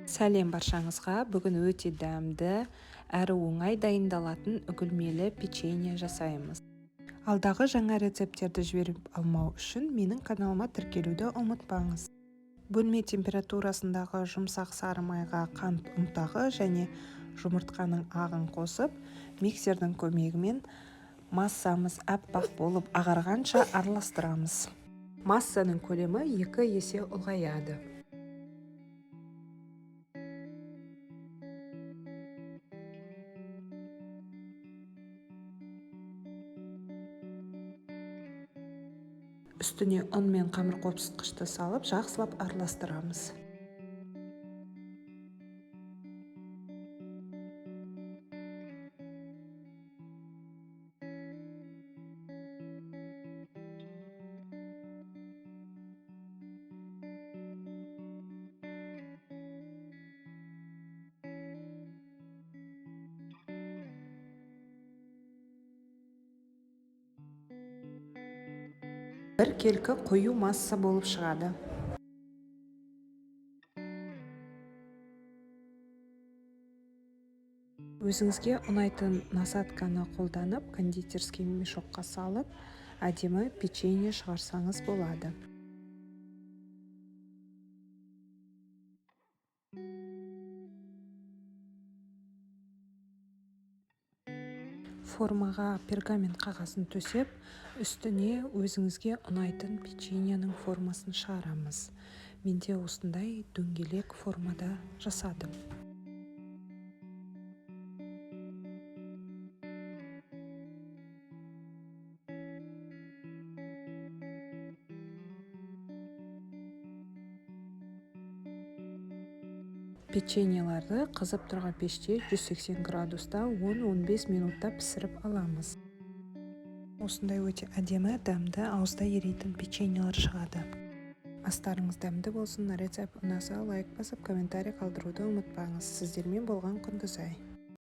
Сәлем баршаңызға. Бүгін өте дәмді, әрі оңай дайындалатын үгілмелі печенье жасаймыз. Алдағы жаңа рецепттерді жіберіп алмау үшін менің каналыма тіркелуді ұмытпаңыз. Бөлме температурасындағы жұмсақ сары майға қант ұнтағы және жұмыртқаның ағын қосып, миксердің көмегімен массамыз аппақ болып ағарғанша араластырамыз. Массаның көлемі 2 есе ұлғаяды. Үстіне ұн мен қамыр қопсытқышты салып, жақсылап араластырамыз. Бір келкі қою масса болып шығады. Өзіңізге ұнайтын насатканы қолданып, кондитерский мешокқа салып, әдемі печенье шығарсаңыз болады. Формаға пергамент қағазын төсеп, үстіне өзіңізге ұнайтын печеньенің формасын шығарамыз. Менде осындай дөңгелек формада жасадым. Печеньеларды қызып тұрған пеште 180 градуста 10-15 минутта пісіріп аламыз. Осындай өте әдемі, дәмді, ауызда еритін печеньелер шығады. Астарыңыз дәмді болсын. Рецепт ұнаса лайк басып, комментарий қалдыруды ұмытпаңыз. Сіздермен болған Құндызай.